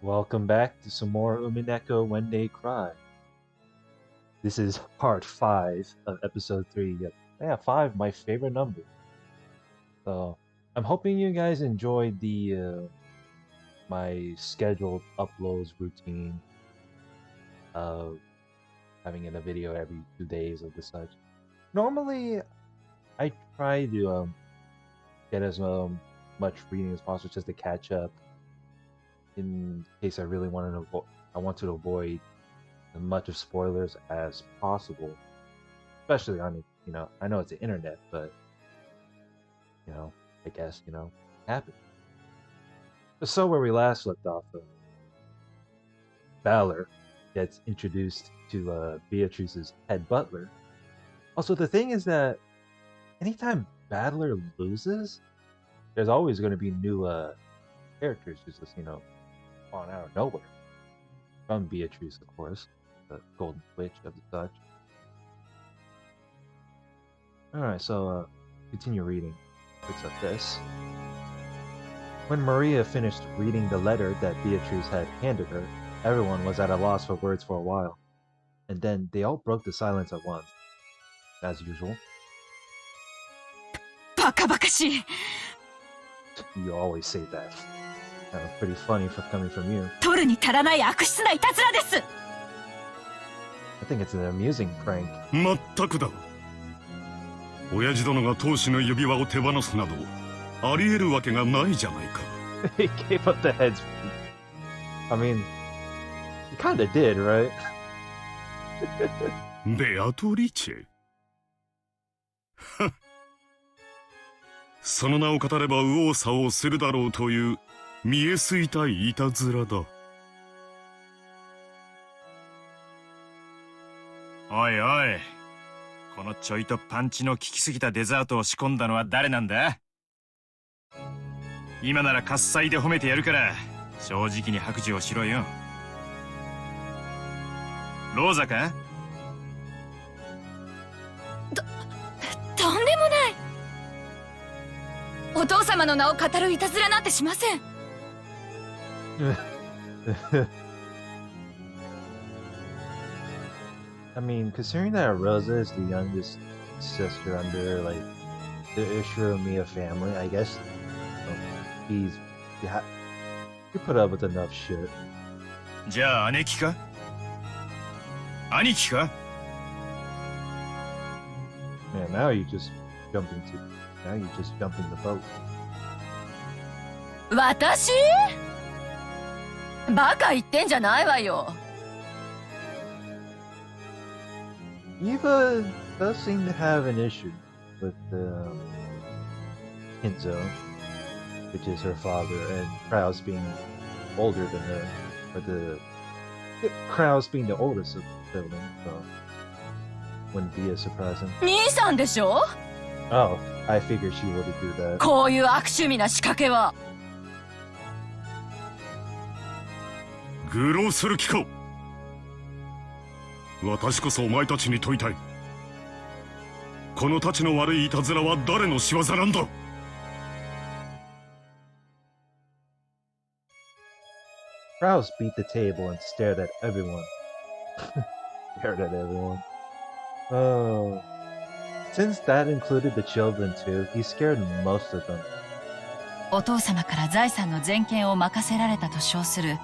Welcome back to some more Umineko When They Cry. This is part 5 of episode 3. Yeah, 5, my favorite number. So, I'm hoping you guys enjoyed the my scheduled uploads routine of having in a video every 2 days of the such. Normally, I try to get as much reading as possible just to catch up in case I really want to avoid as much of spoilers as possible. Especially on I know it's the internet, but I guess, happens. So where we last left off, Balor gets introduced to Beatrice's head butler. Also, the thing is that anytime Battler loses, there's always going to be new characters just spawn out of nowhere. From Beatrice, of course, the Golden Witch of the such. Alright, so continue reading. Picks up this. When Maria finished reading the letter that Beatrice had handed her, everyone was at a loss for words for a while. And then they all broke the silence at once. As usual. Bakabakashi! You always say that. Pretty funny for coming from you. I think it's an amusing prank. まったくだ。親父殿が当主の指輪を手放すなど、あり得るわけがないじゃないか。He gave up the heads. I mean, he kinda did, right? ベアトリチェ。その名を語れば右往左往するだろうという見えすいたいたずらだ。おいおい、このちょいとパンチの効きすぎたデザートを仕込んだのは誰なんだ？今なら喝采で褒めてやるから正直に白状しろよ。ローザか？とんでもない。お父様の名を語るいたずらなんてしません。I mean, considering that Rosa is the youngest sister under the Ishiramiya family, I guess you put up with enough shit. じゃあ姉貴か？兄貴か？ Man, now you're just jumping the boat. 私？バカ言ってんじゃないわよ。Eva does seem to have an issue with Hinzo, which is her father, and Kraus being older than her, or Kraus being the oldest of the sibling, so wouldn't be as surprising. 兄さんでしょ？ Oh, I figured she would do that. こういう悪趣味な仕掛けは。愚弄する気か。私こそお前たちに問いたい。このたちの悪いいたずらは誰の仕業なんだ。Kraus beat the table and stared at everyone. Oh. Since that included the children too, he scared most of them. お父様から財産の全権を任せられたと称する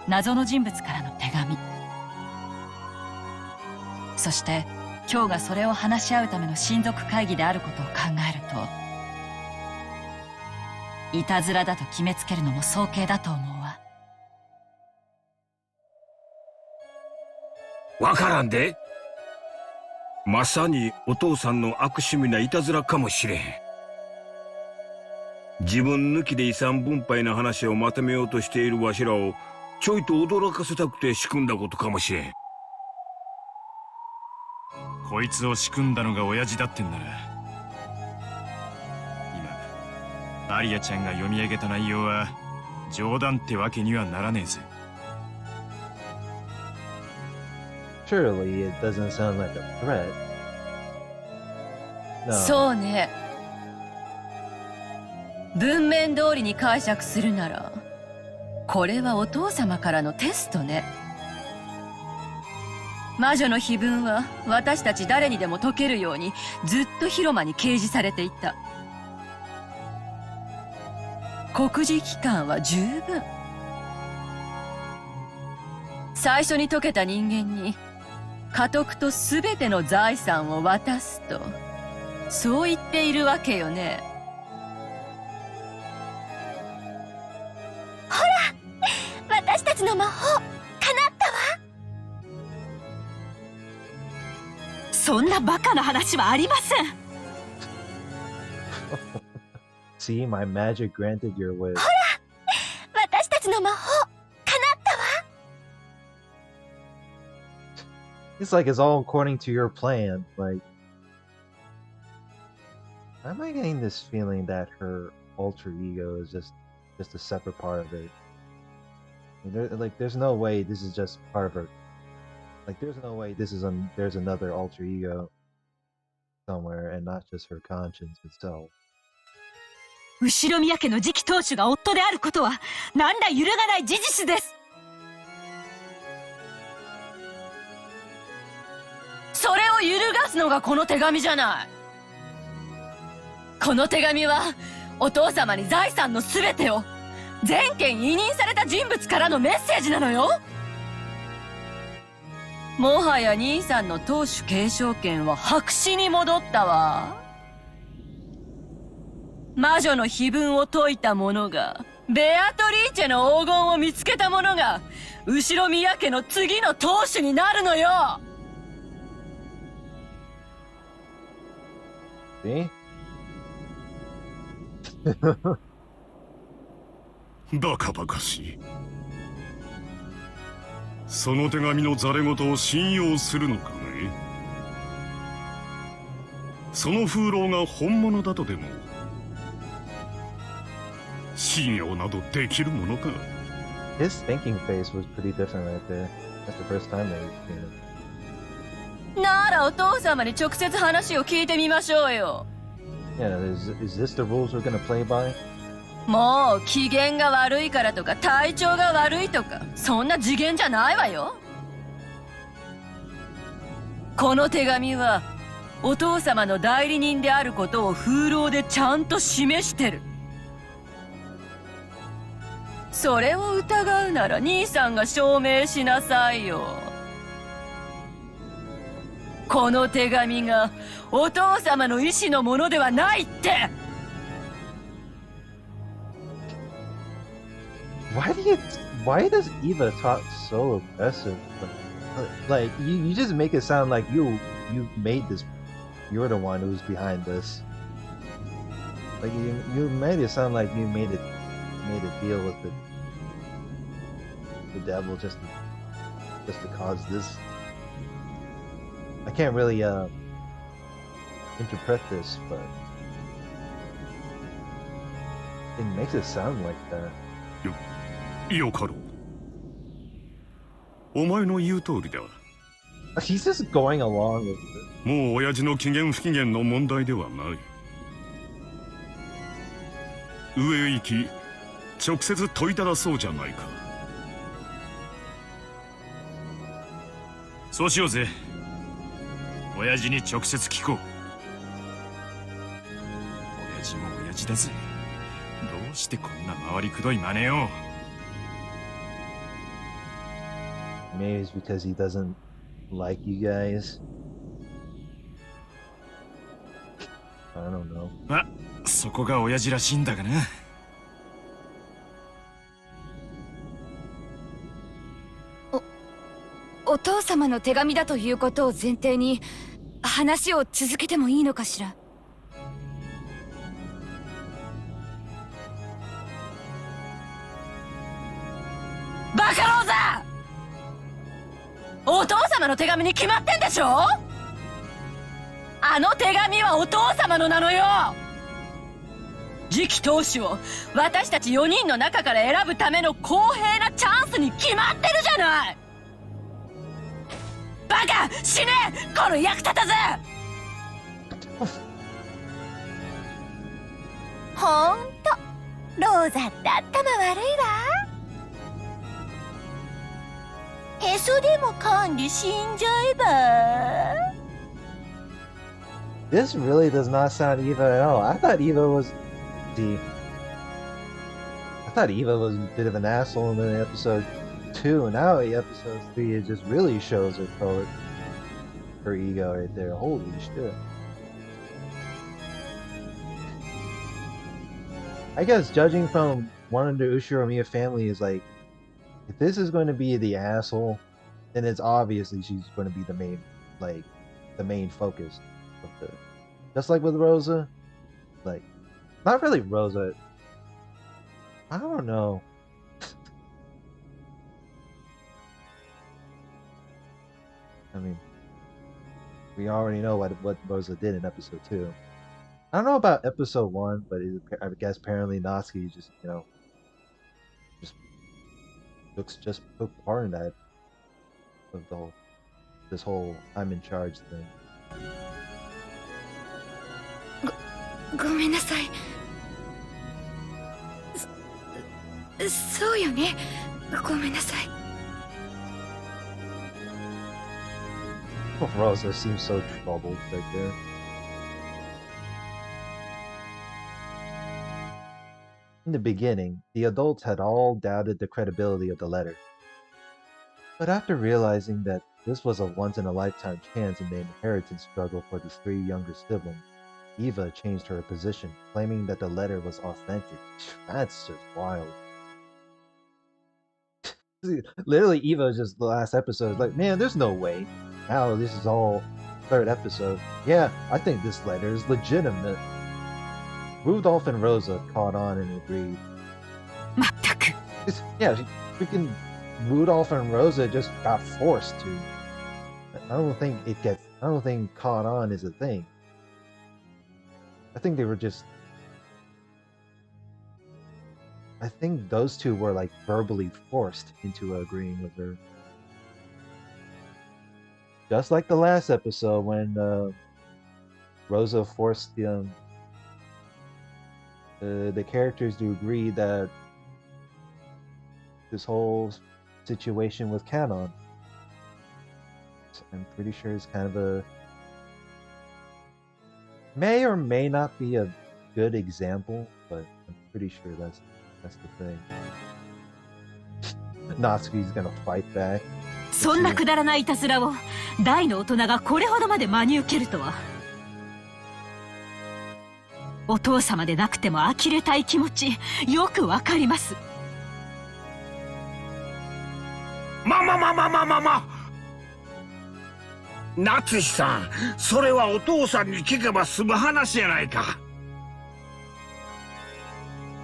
謎の人物からの手紙。そして今日がそれを話し合うための親族会議であることを考えると、いたずらだと決めつけるのも早計だと思うわ。わからんで。まさにお父さんの悪趣味ないたずらかもしれへん。自分抜きで遺産分配の話をまとめようとしているわしらをちょいと驚かせたくて仕組んだことかもしれん。こいつを仕組んだのが親父だってんなら、今アリアちゃんが読み上げた内容は冗談ってわけにはならねえぜ。Surely it doesn't sound like a threat. No. そうね。文面通りに解釈するなら、これはお父様からのテストね。魔女の碑文は私たち誰にでも解けるようにずっと広間に掲示されていた。告示期間は十分。最初に解けた人間に家督と全ての財産を渡すと、そう言っているわけよね。ほら、私たちの魔法叶ったわ。そんなバカな話はありません。See, my magic granted your wish. ほら、私たちの魔法叶ったわ。It's like it's all according to your plan. Like, am I getting this feeling that her alter ego is just a separate part of it? Like, there's no way this is just part of her. Like, there's no way this is there's another alter ego somewhere and not just her conscience itself. 後宮家の次期当主が夫であることは何ら揺るがない事実です。それを揺るがすのがこの手紙じゃない。この手紙はお父様に財産の全てを全権委任された人物からのメッセージなのよ。もはや兄さんの当主継承権は白紙に戻ったわ。魔女の碑文を解いた者が、ベアトリーチェの黄金を見つけた者が後宮家の次の当主になるのよ。See? バカバカしい。その手紙のざれ言を信用するのかね。その風浪が本物だとでも信用などできるものか。 His thinking face was pretty different right there. That's the first time that we've seen it. ならお父様に直接話を聞いてみましょうよ。Yeah, is this the rules we're gonna play by? もう機嫌が悪いからとか体調が悪いとかそんな次元じゃないわよ。この手紙はお父様の代理人であることを風浪でちゃんと示してる。それを疑うなら兄さんが証明しなさいよ。この手紙がお父様の意志のものではないって。Why does Eva talk so aggressive? Like you just make it sound like you made this. You're the one who's behind this. Like you made it sound like you made a deal with the devil just to cause this. I can't really interpret this, but it makes it sound like that. よかろう。お前の言う通りだ。He's just going along with it. もう親父の機嫌不機嫌の問題ではない。上へ行き直接問いただそうじゃないか。そうしようぜ。親父に直接聞こう。親父も親父だぜ。どうしてこんな回りくどい真似を。Maybe it's because he doesn't like you guys. I don't know. ま、そこが親父らしいんだがな。お父様の手紙だということを前提に話を続けてもいいのかしら。バカローザ！お父様の手紙に決まってんでしょ？あの手紙はお父様のなのよ。次期当主を私たち4人の中から選ぶための公平なチャンスに決まってるじゃない。バカ！死ね！この役立たず！ほんとローザって頭悪いわ。そでも管理死んじゃえば This really does not sound Eva at all. I thought Eva was a bit of an asshole in episode 2, and now in episode 3 it just really shows her ego right there. Holy shit. I guess judging from one of the Ushiromiya family is like, if this is going to be the asshole, then it's obviously she's going to be the main focus of the. Just like with Rosa, like, not really Rosa. I don't know. I mean, we already know what Rosa did in episode 2. I don't know about episode 1, but I guess apparently Natsuki just took part in that of this whole I'm in charge thing. ごめんなさい。そうよね。ごめんなさい。Rosa seems so troubled right there. In the beginning, the adults had all doubted the credibility of the letter. But after realizing that this was a once-in-a-lifetime chance in the inheritance struggle for the 3 younger siblings, Eva changed her position, claiming that the letter was authentic. That's just wild. Literally, Eva just the last episode is like, man, there's no way. Now this is all 3rd episode. Yeah, I think this letter is legitimate. Rudolph and Rosa caught on and agreed. まったく。 Yeah, freaking Rudolph and Rosa just got forced to. I don't think caught on is a thing. I think they were just. I think those two were like verbally forced into agreeing with her. Just like the last episode when Rosa forced the characters to agree that this whole situation was canon. So I'm pretty sure it's kind of a may or may not be a good example, but I'm pretty sure that's the thing. Natsuki's gonna fight back. そんなくだらないいたずらを大の大人がこれほどまで真に受けるとは。お父様でなくても呆れたい気持ちよくわかります。夏志さん、それはお父さんに聞けば済む話やないか。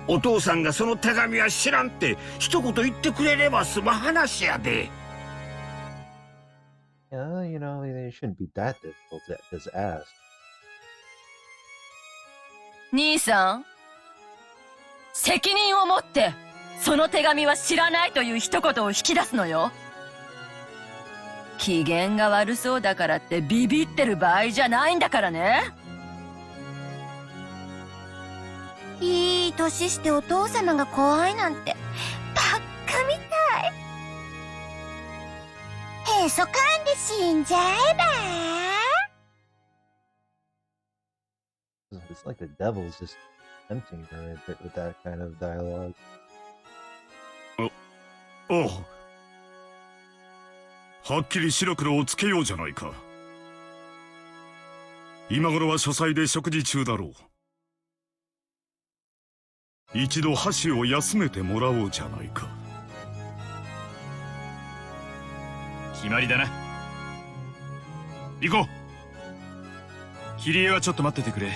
お父さんがその手紙は知らんって一言言ってくれれば済む話やで。Yeah, it shouldn't be that difficult to just ask. 兄さん、責任を持ってその手紙は知らないという一言を引き出すのよ。機嫌が悪そうだからってビビってる場合じゃないんだからね。いい年してお父様が怖いなんてバカみたい。へそかんで死んじゃえば。It's like the devil's just tempting her a bit with that kind of dialogue. おう。はっきり白黒をつけようじゃないか。今頃は書斎で食事中だろう。一度箸を休めてもらおうじゃないか。決まりだな。行こう。桐江はちょっと待っててくれ。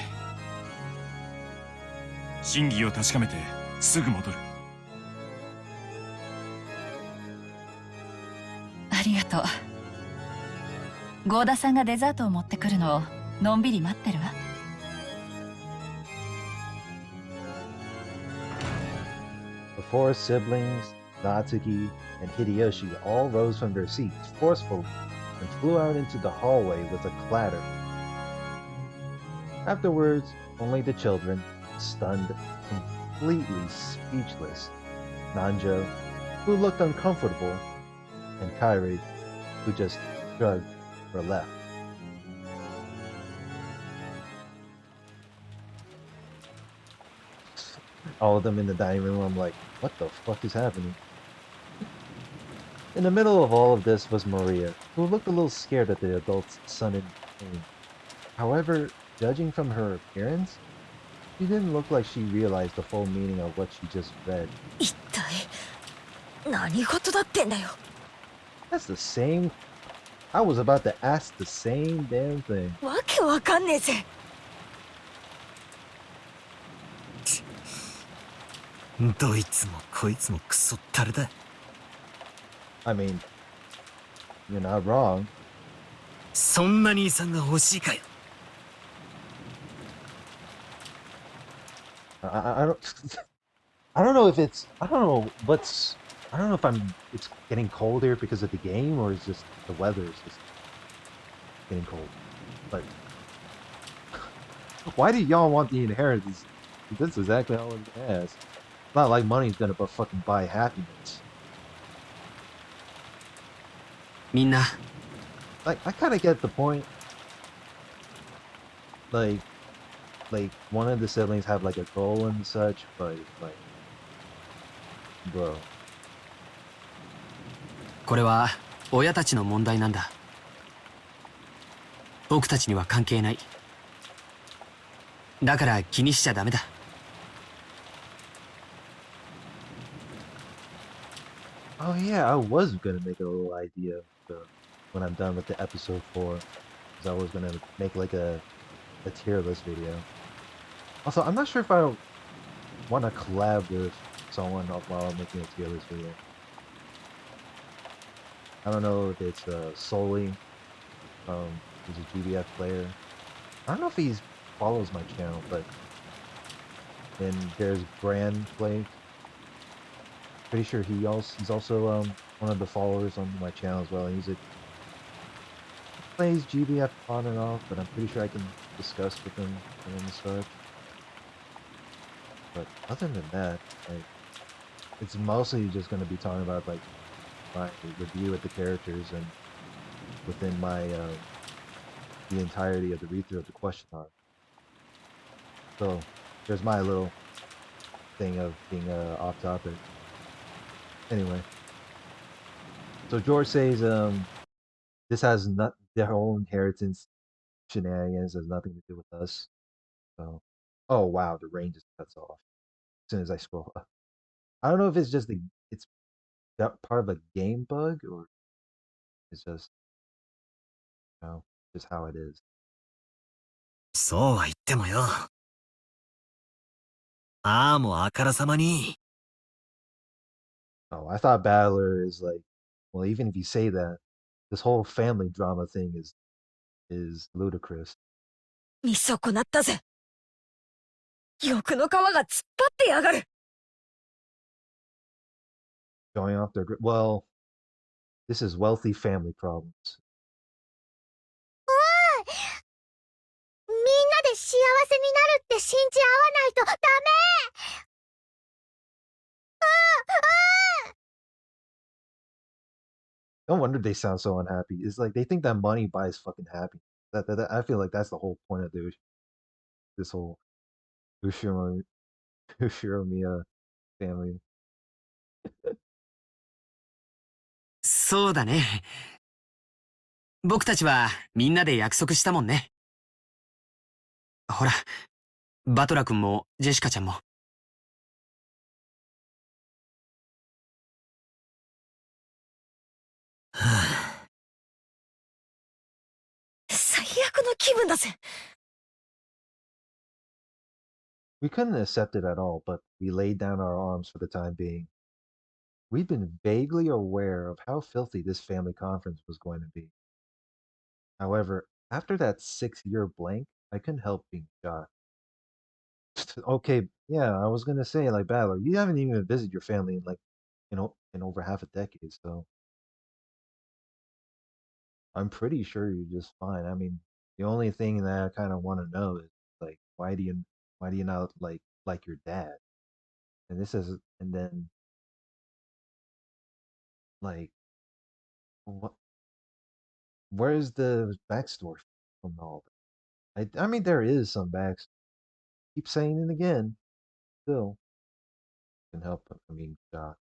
真偽を確かめてすぐ戻る。ありがとう。合田さんがデザートを持ってくるのをのんびり待ってるわ。The 4 siblings, Natsuki, and Hideyoshi all rose from their seats forcefully and flew out into the hallway with a clatter. Afterwards, only the children, stunned, completely speechless, Nanjo, who looked uncomfortable, and Kyrie, who just shrugged or left. All of them in the dining room. I'm like, what the fuck is happening? In the middle of all of this was Maria, who looked a little scared at the adult's sudden change. However, judging from her appearance, she didn't look like she realized the full meaning of what she just read. 一体何事だってんだよ。 That's the same. I was about to ask the same damn thing. わけわかんねえぜ。どいつもこいつもクソったれだ。I mean, you're not wrong. そんな兄さんが欲しいかよ。I don't. I don't know if it's. I don't know what's. I don't know if It's getting colder because of the game, or it's just the weather is just getting cold. But why do y'all want the inheritance? That's exactly all it has. It's not like money's gonna but fucking buy happiness. みんな Like I kind of get the point. Like, one of the siblings have like a goal and such, but like, bro. これは親たちの問題なんだ。僕たちには関係ない。だから気にしちゃダメだ。Oh yeah, I was gonna make a little idea of when I'm done with the episode 4, because I was gonna make like a tier list video. Also, I'm not sure if I want to collab with someone while I'm making a tier list video. I don't know if it's solely who's a GBF player. I don't know if he follows my channel, but then there's Brand Play. Pretty sure he's also one of the followers on my channel as well. And he plays GBF on and off, but I'm pretty sure I can discuss with him and such. But other than that, like, it's mostly just gonna be talking about like my review of the characters and within my the entirety of the read through of the question arc. So there's my little thing of being off topic. Anyway, so George says this has not their whole inheritance shenanigans has nothing to do with us. So, oh wow, the rain just cuts off as soon as I scroll up. I don't know if it's just it's that part of a game bug or it's just just how it is. そうは言ってもよ。ああもうあからさまに。Oh, I thought Battler is like, well, even if you say that, this whole family drama thing is ludicrous. 見損なったぜ。欲の皮が突っ張ってやがる。Going off their well, this is wealthy family problems. みんなで幸せになるって信じ合わないとダメ。 No wonder they sound so unhappy. It's like they think that money buys fucking happiness. I feel like that's the whole point of this whole Ushiro Miya family. そうだね。僕たちはみんなで約束したもんね。ほら、バトラ君もジェシカちゃんも。最悪の気分だぜ。We couldn't accept it at all, but we laid down our arms for the time being. We'd been vaguely aware of how filthy this family conference was going to be. However, after that 6-year blank, I couldn't help being shocked. Okay, yeah, I was gonna say like Battler, you haven't even visited your family in like, in over half a decade, so I'm pretty sure you're just fine. I mean, the only thing that I kind of want to know is like, why do you not like your dad? And this is, and then like What? Where's the backstory from all that? I mean, there is some backstory. Keep saying it again. Still, can help him from being shocked.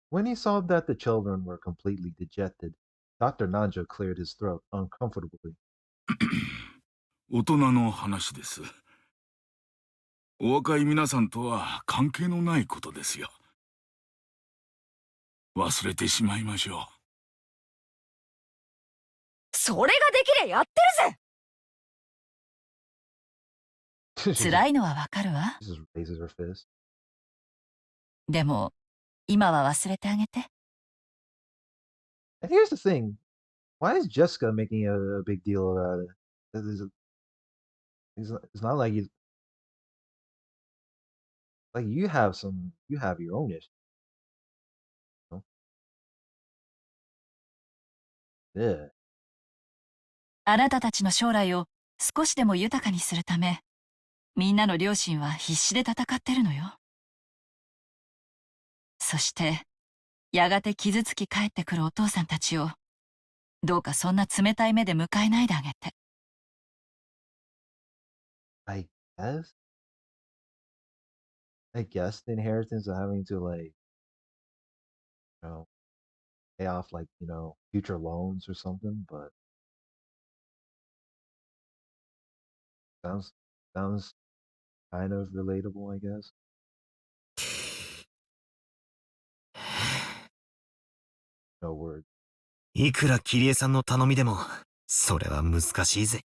When he saw that the children were completely dejected, Dr. Nanjo cleared his throat uncomfortably. 大人の話です。お若い皆さんとは関係のないことですよ。忘れてしまいましょう。それができりゃやってるぜ。辛いのはわかるわ。She just raises her fist. でも、今は忘れてあげて。And here's the thing. Why is Jessica making a big deal about it? It's not like you have your own issues. You know? Yeah. あなたたちの将来を少しでも豊かにするため、みんなの両親は必死で戦ってるのよ。そして、やがて傷つき帰ってくるお父さんたちを、どうかそんな冷たい目で迎えないであげて。I guess the inheritance of having to pay off future loans or something, but sounds kind of relatable, I guess. No word. いくらキリエさんの頼みでも、それは難しいぜ。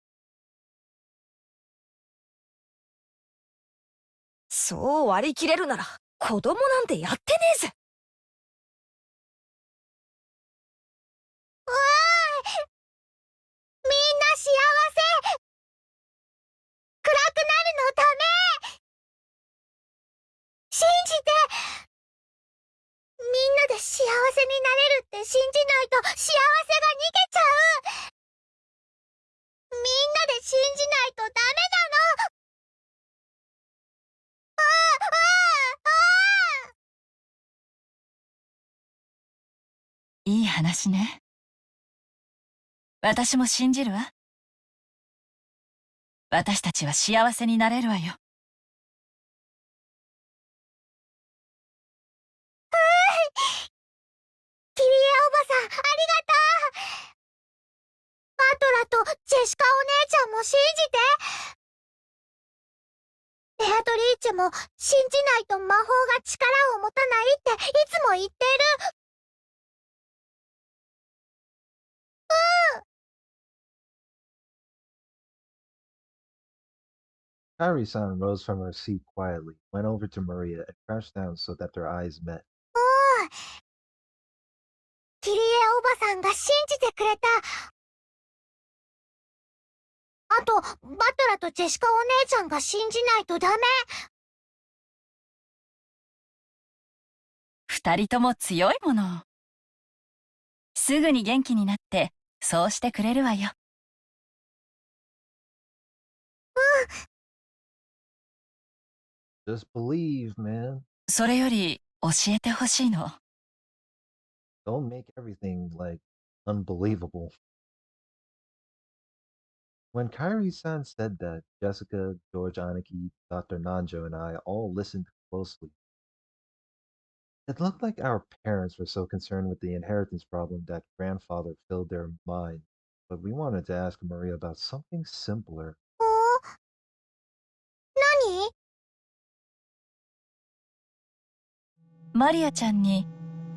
そう割り切れるなら、子供なんてやってねえぜ。わーい、みんな幸せ、暗くなるのダメ、信じて、みんなで幸せになれるって信じないと幸せが逃げちゃう。みんなで信じないとダメなの。いい話ね。私も信じるわ。私たちは幸せになれるわよ。キリエおばさん、ありがとう。バトラとジェシカお姉ちゃんも信じて。ベアトリーチェも信じないと魔法が力を持たないっていつも言ってる。Kyrie-san rose from her seat quietly, went over to Maria, and crouched down so that their eyes met. キリエおばさんが信じてくれた。あと、バトラとジェシカお姉ちゃんが信じないとダメ。二人とも強いもの。すぐに元気になって、そうしてくれるわよ。Just believe, man. それより、教えてほしいの。Don't make everything, unbelievable. When Kyrie-san said that, Jessica, George Aniki, Dr. Nanjo, and I all listened closely. It looked like our parents were so concerned with the inheritance problem that grandfather filled their mind. But we wanted to ask Maria about something simpler. 何？マリアちゃんに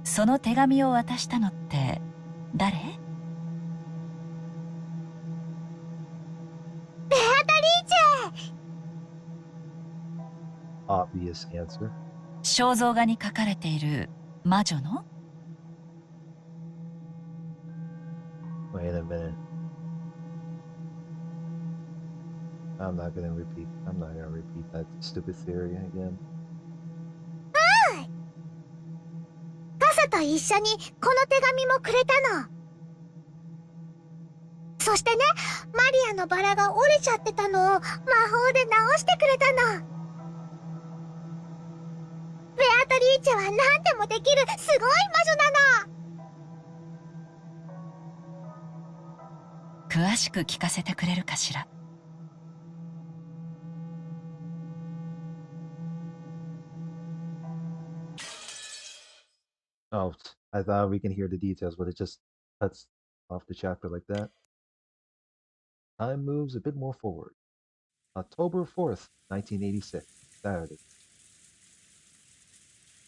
その手紙を渡したのって誰？ベアトリーチェ。Obvious answer. 肖像画に描かれている魔女の？ Wait a minute. I'm not gonna repeat that stupid theory again. 傘と一緒にこの手紙もくれたの。そしてね、マリアのバラが折れちゃってたのを魔法で直してくれたの。ベアトリーチェは何でもできるすごい魔女なの。詳しく聞かせてくれるかしら。Oh, I thought we can hear the details, but it just cuts off the chapter like that. Time moves a bit more forward. October 4th, 1986, Saturday,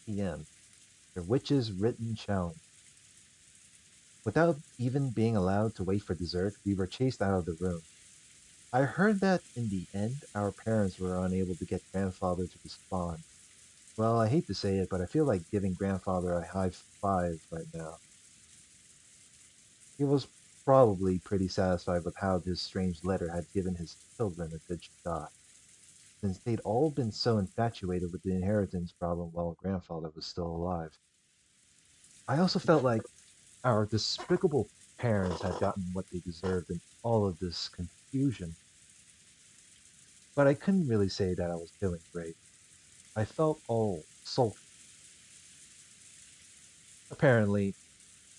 PM. The Witch's Written Challenge. Without even being allowed to wait for dessert, we were chased out of the room. I heard that in the end, our parents were unable to get grandfather to respond. Well, I hate to say it, but I feel like giving grandfather a high five right now. He was probably pretty satisfied with how this strange letter had given his children a good shot, since they'd all been so infatuated with the inheritance problem while grandfather was still alive. I also felt like our despicable parents had gotten what they deserved in all of this confusion, but I couldn't really say that I was feeling great. I felt all sulky. Apparently,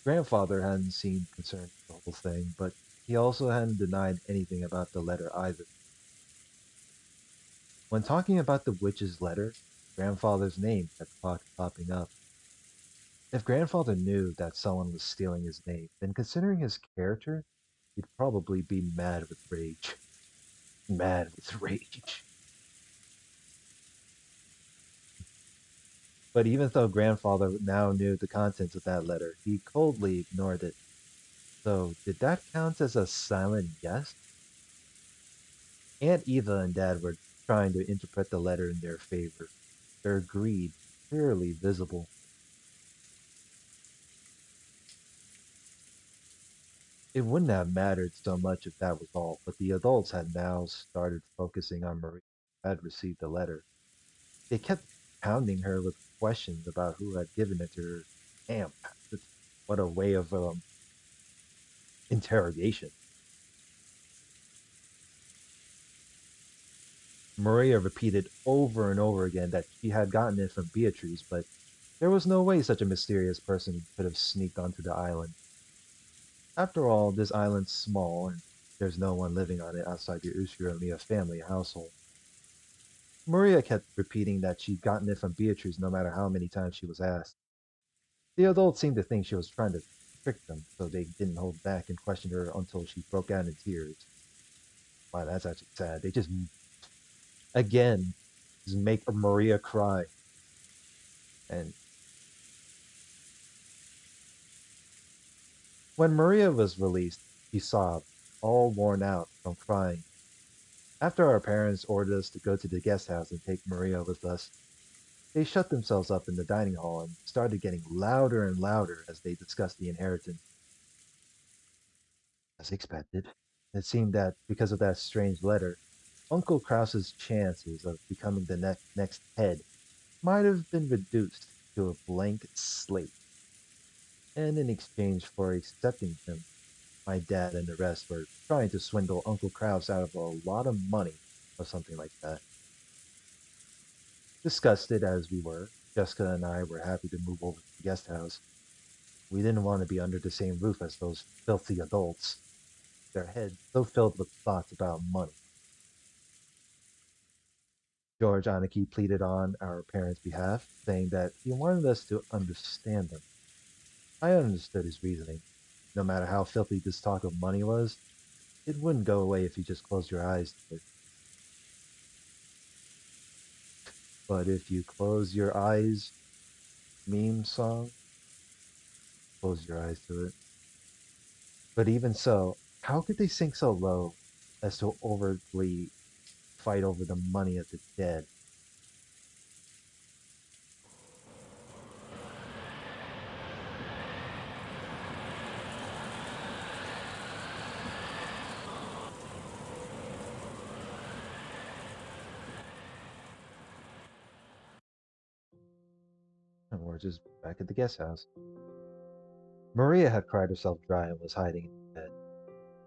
grandfather hadn't seemed concerned with the whole thing, but he also hadn't denied anything about the letter either. When talking about the witch's letter, grandfather's name kept popping up. If grandfather knew that someone was stealing his name, then considering his character, he'd probably be mad with rage. Mad with rage. But even though grandfather now knew the contents of that letter, he coldly ignored it. So, did that count as a silent yes? Aunt Eva and Dad were trying to interpret the letter in their favor, their greed clearly visible. It wouldn't have mattered so much if that was all, but the adults had now started focusing on Marie, who had received the letter. They kept pounding her with questions about who had given it to her. Damn, what a way of interrogation. Maria repeated over and over again that she had gotten it from Beatrice, but there was no way such a mysterious person could have sneaked onto the island. After all, this island's small, and there's no one living on it outside the Ushiromiya family household. Maria kept repeating that she'd gotten it from Beatrice no matter how many times she was asked. The adults seemed to think she was trying to trick them, so they didn't hold back and questioned her until she broke out in tears. Wow, that's actually sad. They just, again, just make Maria cry. And when Maria was released, she sobbed, all worn out from crying. After our parents ordered us to go to the guest house and take Maria with us, they shut themselves up in the dining hall and started getting louder and louder as they discussed the inheritance. As expected, it seemed that because of that strange letter, Uncle Krause's chances of becoming the next head might have been reduced to a blank slate. And in exchange for accepting him, my dad and the rest were trying to swindle Uncle Krause out of a lot of money or something like that. Disgusted as we were, Jessica and I were happy to move over to the guest house. We didn't want to be under the same roof as those filthy adults, their heads so filled with thoughts about money. George Aniki pleaded on our parents' behalf, saying that he wanted us to understand them. I understood his reasoning. No matter how filthy this talk of money was, it wouldn't go away if you just closed your eyes to it. But if you close your eyes, meme song, close your eyes to it. But even so, how could they sink so low as to overtly fight over the money of the dead? And we're just back at the guest house. Maria had cried herself dry and was hiding in bed.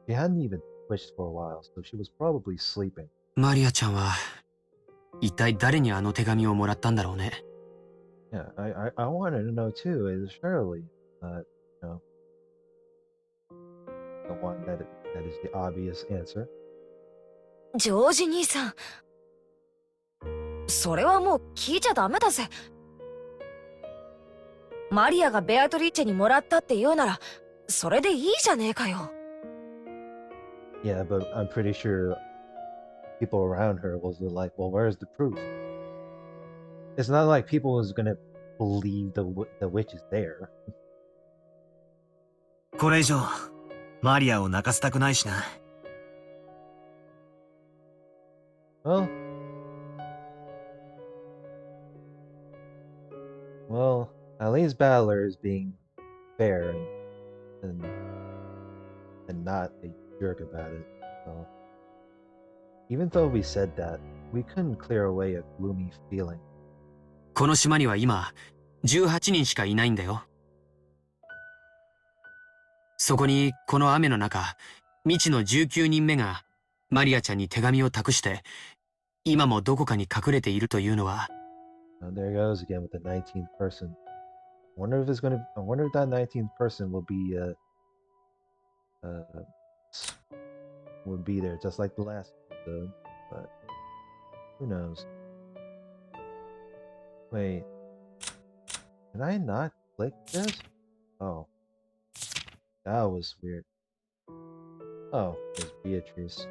She hadn't even twitched for a while, so she was probably sleeping. マリアちゃんは一体誰にあの手紙をもらったんだろうね。Yeah, I wanted to know too. Is Shirley, you know, the one that That is the obvious answer. ジョージ兄さん、それはもう聞いちゃダメだぜ。マリアがベアトリーチェにもらったって言うなら、それでいいじゃねえかよ。Yeah, but I'm pretty sure people around her was like, well, where's the proof? It's not like people was gonna believe the witch is there. これ以上マリアを泣かせたくないしな。Well, at least Battler is being fair and and not a jerk about it. So even though we said that, we couldn't clear away a gloomy feeling. この島には今、18人しかいないんだよ。そこに、この雨の中、未知の19人目が、マリアちゃんに手紙を託して、今もどこかに隠れているというのは。There goes again with the 19th person. I wonder if that 19th person will be would be there just like the last episode, but who knows? Wait, did I not click this? Oh, that was weird. Oh, there's Beatrice.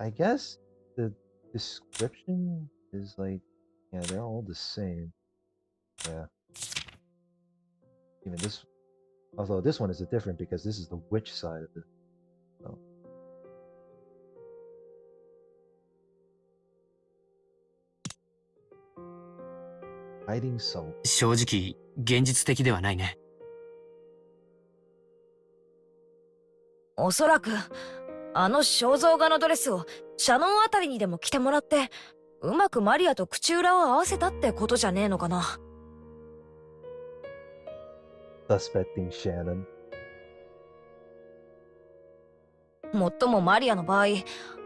I guess the description is like, yeah, they're all the same. Yeah. Even this, although this one is different because this is the witch side of it. So. Hiding soul. 正直、現実的ではないね。おそらく、あの肖像画のドレスをシャノンあたりにでも着てもらって、うまくマリアと口裏を合わせたってことじゃねえのかな。Suspecting Shannon. もっともマリアの場合、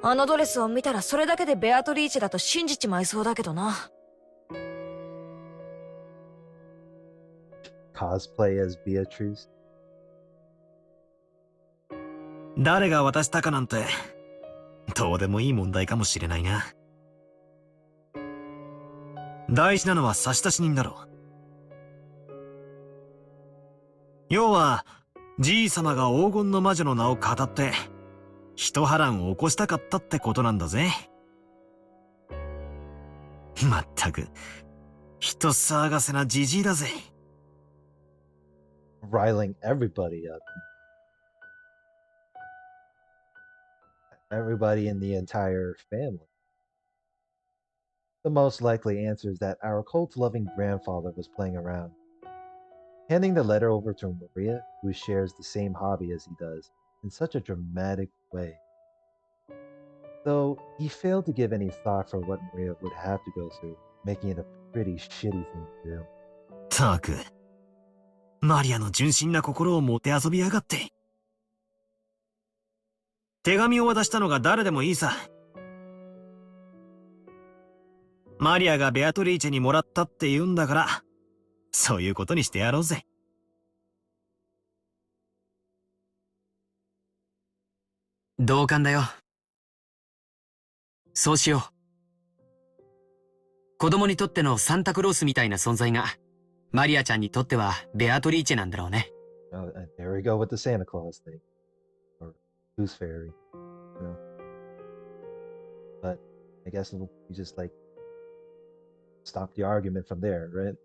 あのドレスを見たらそれだけでベアトリーチェだと信じちまいそうだけどな。Cosplay as Beatrice. 誰が渡したかなんてどうでもいい問題かもしれないな。大事なのは差出人だろう。要はじいさまが黄金の魔女の名を語って一波乱を起こしたかったってことなんだぜ。まったく人騒がせなじじいだぜ。Riling everybody up. Everybody in the entire family. The most likely answer is that our cult-loving grandfather was playing around, handing the letter over to Maria, who shares the same hobby as he does, in such a dramatic way. Though he failed to give any thought for what Maria would have to go through, making it a pretty shitty thing to do. たく、マリアの純真な心をもてあそびやがって。手紙を渡したのが誰でもいいさ。マリアがベアトリーチェにもらったって言うんだから、そういうことにしてやろうぜ。同感だよ。そうしよう。子供にとってのサンタクロースみたいな存在が、マリアちゃんにとってはベアトリーチェなんだろうね。Oh, and there we go with the Santa Claus thing. Or Tooth Fairy. You know. But I guess we just like stop the argument from there, right?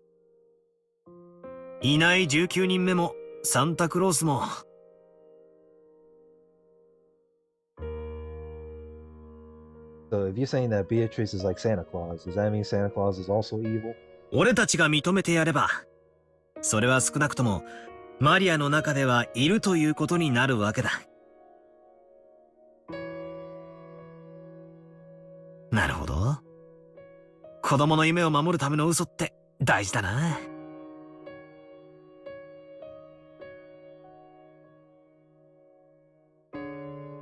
いない19人目も、サンタクロースも。So if you're saying that Beatrice is like Santa Claus, does that mean Santa Claus is also evil? 俺たちが認めてやれば、それは少なくとも、マリアの中ではいるということになるわけだ。なるほど。子供の夢を守るための嘘って大事だな。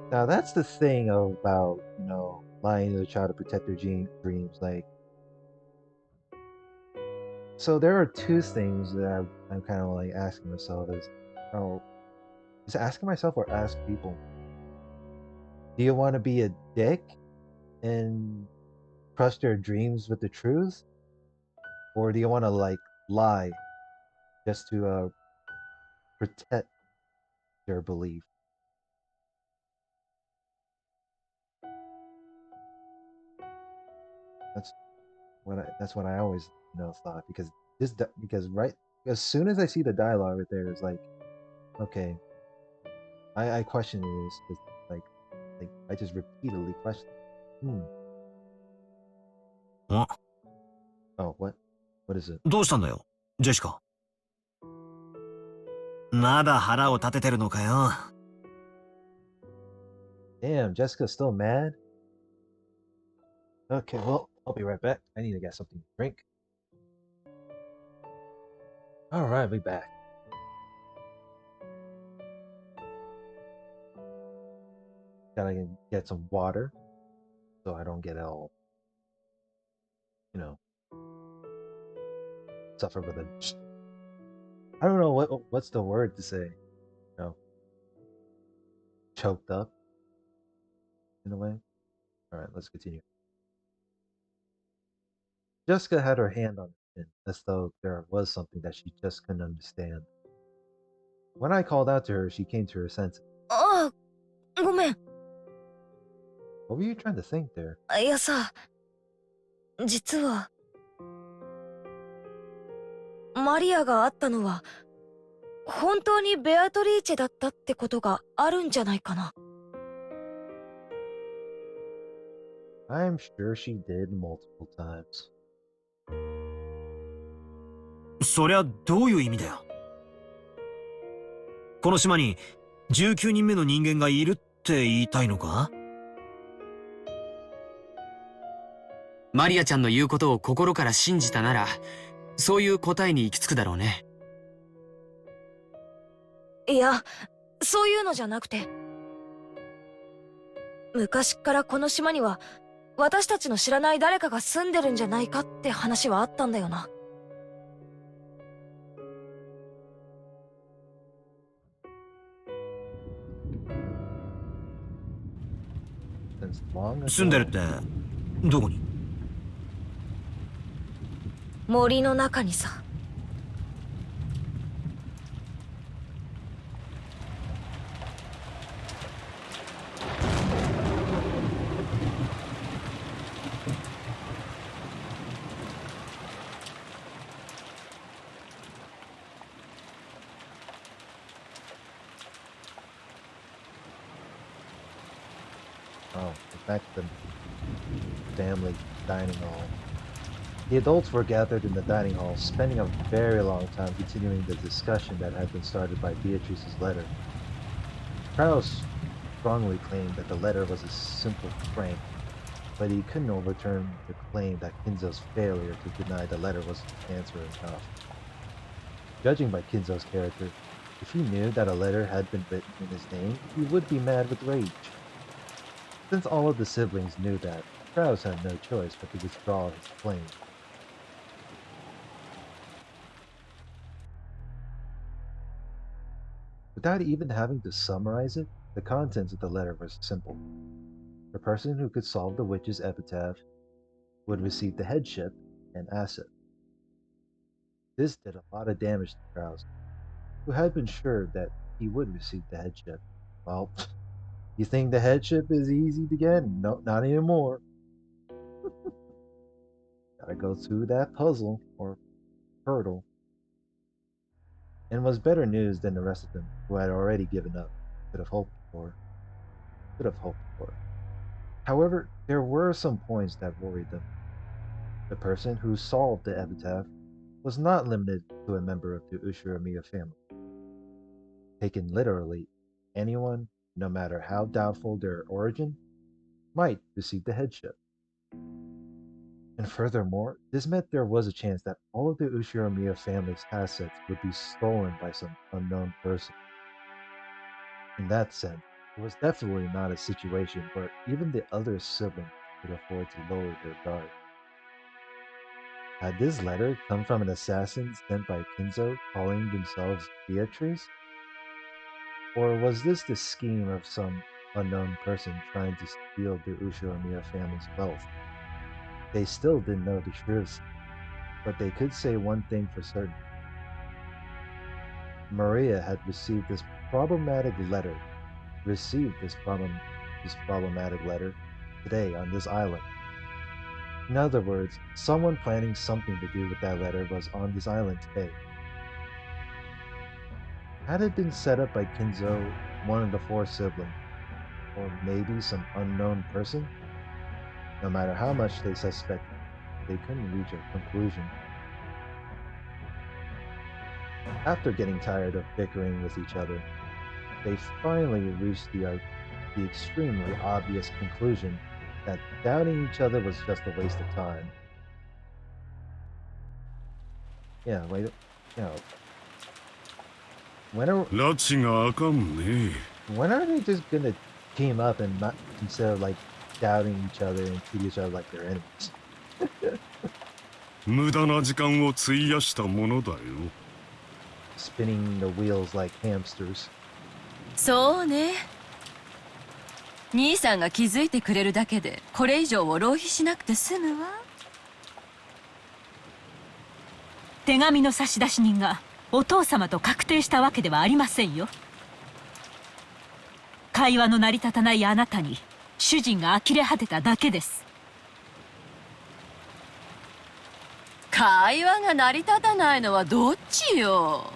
Now that's the thing about, lying to a child to protect their dreams. Like, so there are two things that I'm kind of like asking myself is, Just asking myself or ask people, do you want to be a dick and crush their dreams with the truth? Or do you want to like lie just to protect their belief? That's that's what I always thought, because because right as soon as I see the dialogue right there, it's like, okay, I question this because like I just repeatedly question. Hmm. あ、Oh, what is it? どうしたんだよ、ジェシカ。まだ腹を立ててるのかよ。Damn, Jessica's still mad. Okay, well, I'll be right back. I need to get something to drink. All right, we back. Gotta get some water so I don't get all, you know, suffer with a. I don't know what's the word to say. You know, choked up in a way. All right, let's continue. Jessica had her hand on her chin, as though there was something that she just couldn't understand. When I called out to her, she came to her senses. ああ、ごめん。 What were you trying to think there? いやさ、実は、マリアが会ったのは、本当にベアトリーチェだったってことがあるんじゃないかな。I'm sure she did multiple times. そりゃどういう意味だよ。この島に19人目の人間がいるって言いたいのか？マリアちゃんの言うことを心から信じたなら、そういう答えに行き着くだろうね。いや、そういうのじゃなくて。昔っからこの島には、私たちの知らない誰かが住んでるんじゃないかって話はあったんだよな。Since long 住んでるっ ago. てどこに？森の中にさ。Oh, back to the family dining hall. The adults were gathered in the dining hall, spending a very long time continuing the discussion that had been started by Beatrice's letter. Krauss strongly claimed that the letter was a simple prank, but he couldn't overturn the claim that Kinzo's failure to deny the letter was answer enough. Judging by Kinzo's character, if he knew that a letter had been written in his name, he would be mad with rage. Since all of the siblings knew that, Krauss had no choice but to withdraw his claim. Without even having to summarize it, the contents of the letter were simple. The person who could solve the witch's epitaph would receive the headship and asset. This did a lot of damage to Krauss, who had been sure that he would receive the headship. Well, you think the headship is easy to get? No, not anymore. Gotta go through that puzzle or hurdle. And was better news than the rest of them, who had already given up, could have hoped for. Could have hoped for. However, there were some points that worried them. The person who solved the epitaph was not limited to a member of the Ushiramiya family. Taken literally, anyone, no matter how doubtful their origin, might receive the headship. And furthermore, this meant there was a chance that all of the Ushiramiya family's assets would be stolen by some unknown person. In that sense, it was definitely not a situation where even the other siblings could afford to lower their guard. Had this letter come from an assassin sent by Kinzo calling themselves Beatrice? Or was this the scheme of some unknown person trying to steal the Ushiromiya family's wealth? They still didn't know the truth, but they could say one thing for certain. Maria had received this problematic letter today on this island. In other words, someone planning something to do with that letter was on this island today. Had it been set up by Kinzo, one of the four siblings, or maybe some unknown person? No matter how much they suspected, they couldn't reach a conclusion. After getting tired of bickering with each other, they finally reached the extremely obvious conclusion that doubting each other was just a waste of time. Yeah, wait, you know, when are 拉致があかんね。when are they just gonna team up and not instead of like doubting each other and treat each other like they're enemies? 無駄な時間を費やしたものだよ。Spinning the wheels like hamsters. そうね。兄さんが気づいてくれるだけでこれ以上を浪費しなくて済むわ。手紙の差出人がお父様と確定したわけではありませんよ。会話の成り立たないあなたに主人が呆れ果てただけです。会話が成り立たないのはどっちよ。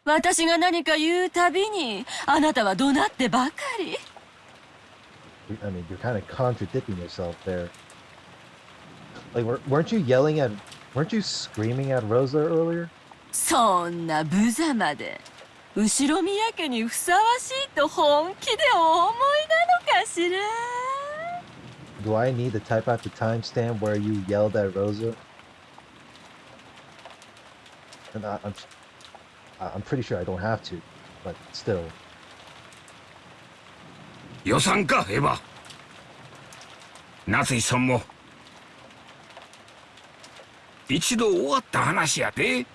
私が何か言うたびにあなたは怒鳴ってばかり。I mean, you're kind of contradicting yourself there. Like, weren't you screaming at Rosa earlier? そんな無様で後ろ宮家にふさわしいと本気でお思いなのかしら。Do I need to type out the timestamp where you yelled at Rosa? And I'm pretty sure I don't have to, but still. 予算かエヴァ。夏井さんも一度終わった話やで。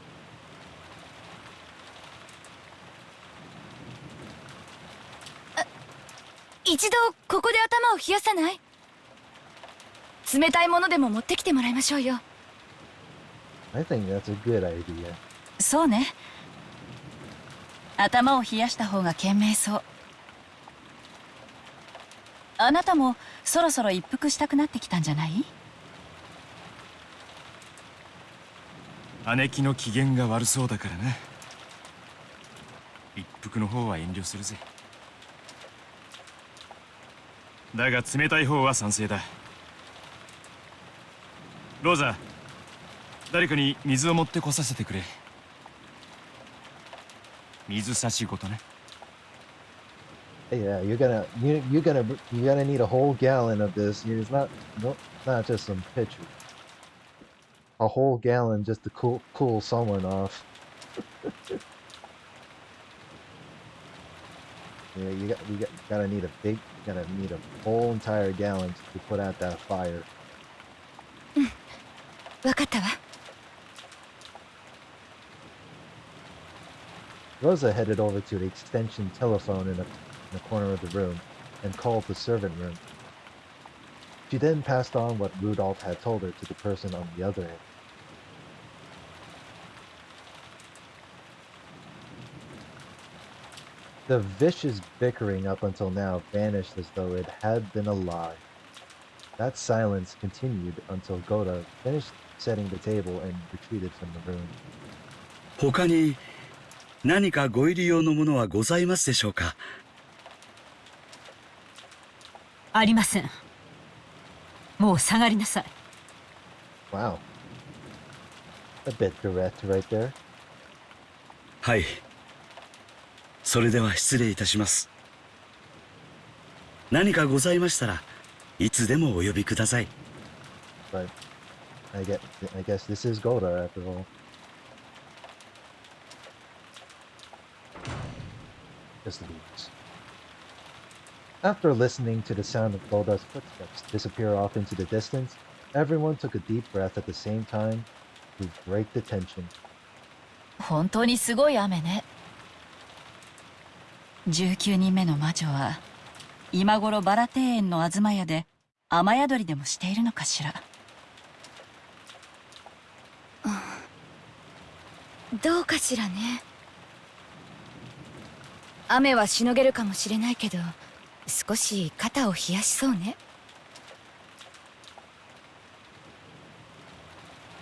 一度ここで頭を冷やさない？冷たいものでも持ってきてもらいましょうよ。I think that's a good idea. そうね。頭を冷やした方が賢明そう。あなたもそろそろ一服したくなってきたんじゃない？姉貴の機嫌が悪そうだからな。一服の方は遠慮するぜ。だが冷たい方は賛成だ。ローザ、誰かに水を持ってこさせてくれ。水差しごとね。Yeah, you're gonna need a whole gallon of this. It's not just some pitcher. A whole gallon just to cool someone off. Yeah, you gotta need a whole entire gallon to put out that fire. わかったわ。Rosa headed over to the extension telephone in the corner of the room and called the servant room. She then passed on what Rudolph had told her to the person on the other end. The vicious bickering up until now vanished as though it had been a lie. That silence continued until Goda finished setting the table and retreated from the room. 他に何かご入り用のものはございますでしょうか？ありません。もう下がりなさい。Wow. A bit direct right there. はい。それでは失礼いたします。何かございましたらいつでもお呼びください。But I guess this is Goda after all. Just leaves. After listening to the sound of Goda's footsteps disappear off into the distance, everyone took a deep breath at the same time to break the tension. 本当にすごい雨ね。19人目の魔女は今頃バラ庭園の東屋で雨宿りでもしているのかしら。どうかしらね。雨はしのげるかもしれないけど、少し肩を冷やしそうね。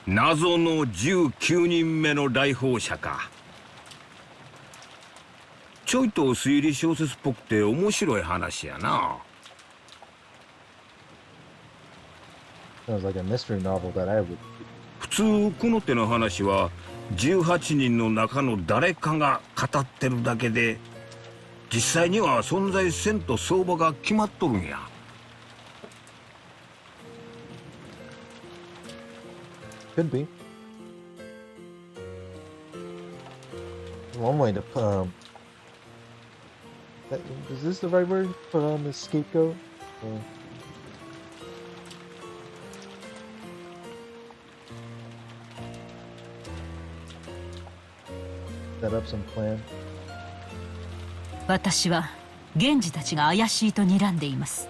謎の19人目の来訪者か。ちょいと推理小説っぽくて面白い話やな。Sounds like a mystery novel that I would. 普通この手の話は18人の中の誰かが語ってるだけで、実際には存在せんと相場が決まっとるんや。Could be. One way to is this the right word? Put on the scapegoat? Set up some plan. 私は源氏たちが怪しいと睨んでいます。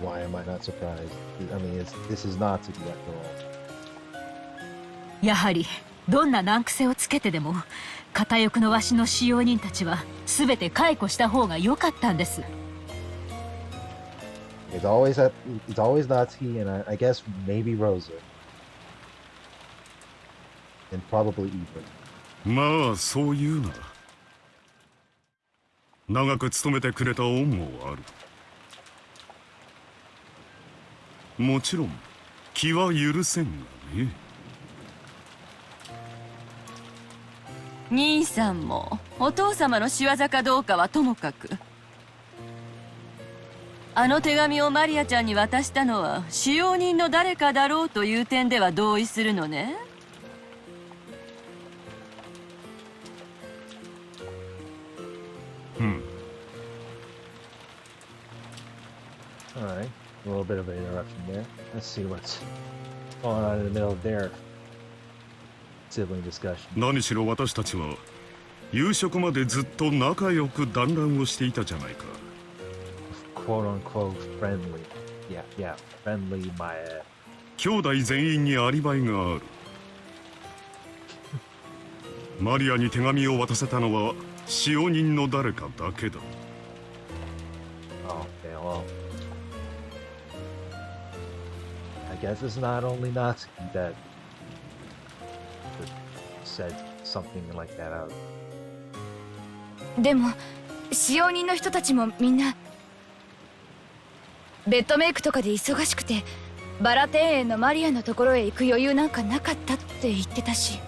Why am I not surprised? I mean, this is not to be after all. やはりどんな難癖をつけてでも片翼のわしの使用人たちは全て解雇した方が良かったんです。It's always Natsuki and I guess maybe Rosa. And probably Eva. まあそういうなら長く勤めてくれた恩もある。もちろん気は許せんがね。兄さんもお父様の仕業かどうかはともかく、あの手紙をマリアちゃんに渡したのは使用人の誰かだろうという点では同意するのね。Alright, a little bit of an interruption there. Let's see what's going on in the middle of their sibling discussion. 何しろ私たちは夕食までずっと仲良く団らんをしていたじゃないか。Quote unquote friendly. Yeah, friendly, my 兄弟全員にアリバイがある。マリアに手紙を渡せたのは使用人の誰かだけだ。Okay, well, I guess it's not only Natsuki that said something like that out. でも使用人の人たちもみんなベッドメイクとかで忙しくてバラ庭園のマリアのところへ行く余裕なんかなかったって言ってたし。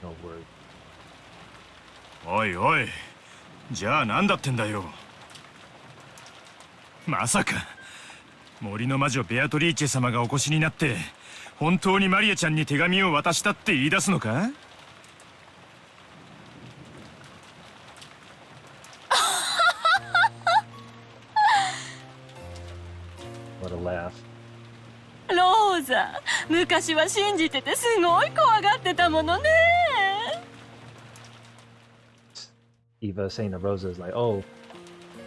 No word. おいおい、じゃあ何だってんだよ。まさか森の魔女ベアトリーチェ様がお越しになって本当にマリアちゃんに手紙を渡したって言い出すのか？What a laugh. ローザ、昔は信じててすごい怖がってたものね。Eva saying to Rosa is like, oh,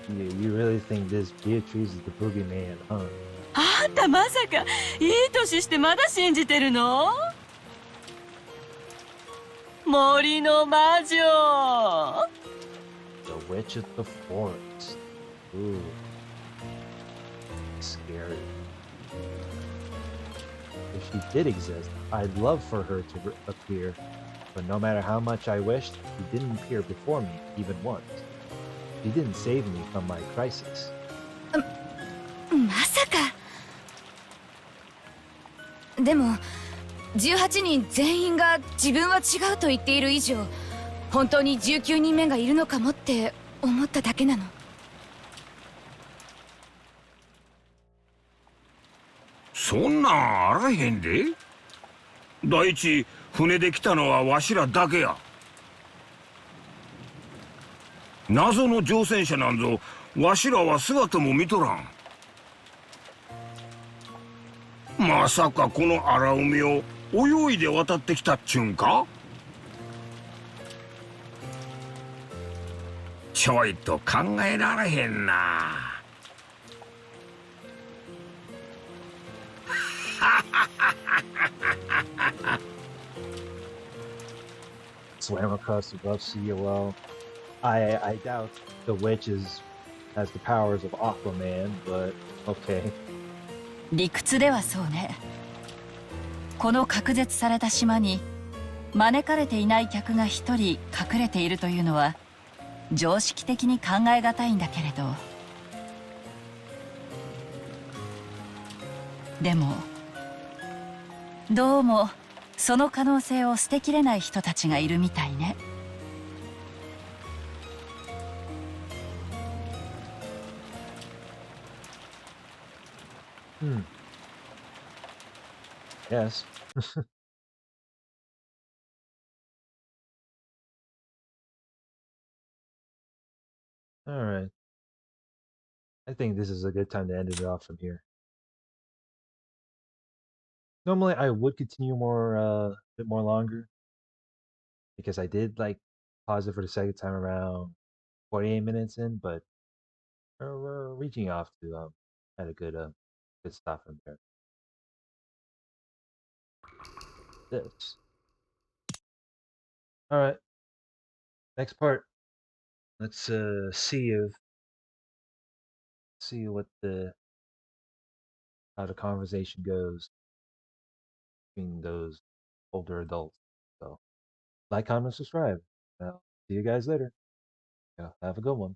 you really think this Beatrice is the boogeyman, huh? あんたまさかいい年してまだ信じてるの？森の魔女。 The Witch of the Forest. Ooh. Scary. If she did exist, I'd love for her to appear, but no matter how much I wished, she didn't appear before me even once. She didn't save me from my crisis. まさか。でも18人全員が自分は違うと言っている以上、本当に19人目がいるのかもって思っただけなの。そんなんあらへんで。第一船で来たのはわしらだけや。謎の乗船者なんぞわしらは姿も見とらん。まさかこの荒海を泳いで渡ってきたっちゅうんか？ちょいと考えられへんな。Swam across the rough sea alone. I doubt the witch has the powers of Aquaman, but okay. 理屈ではそうね。この隔絶された島に招かれていない客が一人隠れているというのは常識的に考えがたいんだけれど、でもどうもその可能性を捨てきれない人たちがいるみたいね。Yes. All right. I think this is a good time to end it off from here. Normally, I would continue a bit more longer because I did like pause it for the second time around 48 minutes in, but we're reaching off to at a good stop from there. This. All right. Next part. Let's see what the how the conversation goes between those older adults. So like, comment, subscribe. I'll see you guys later. Yeah, have a good one.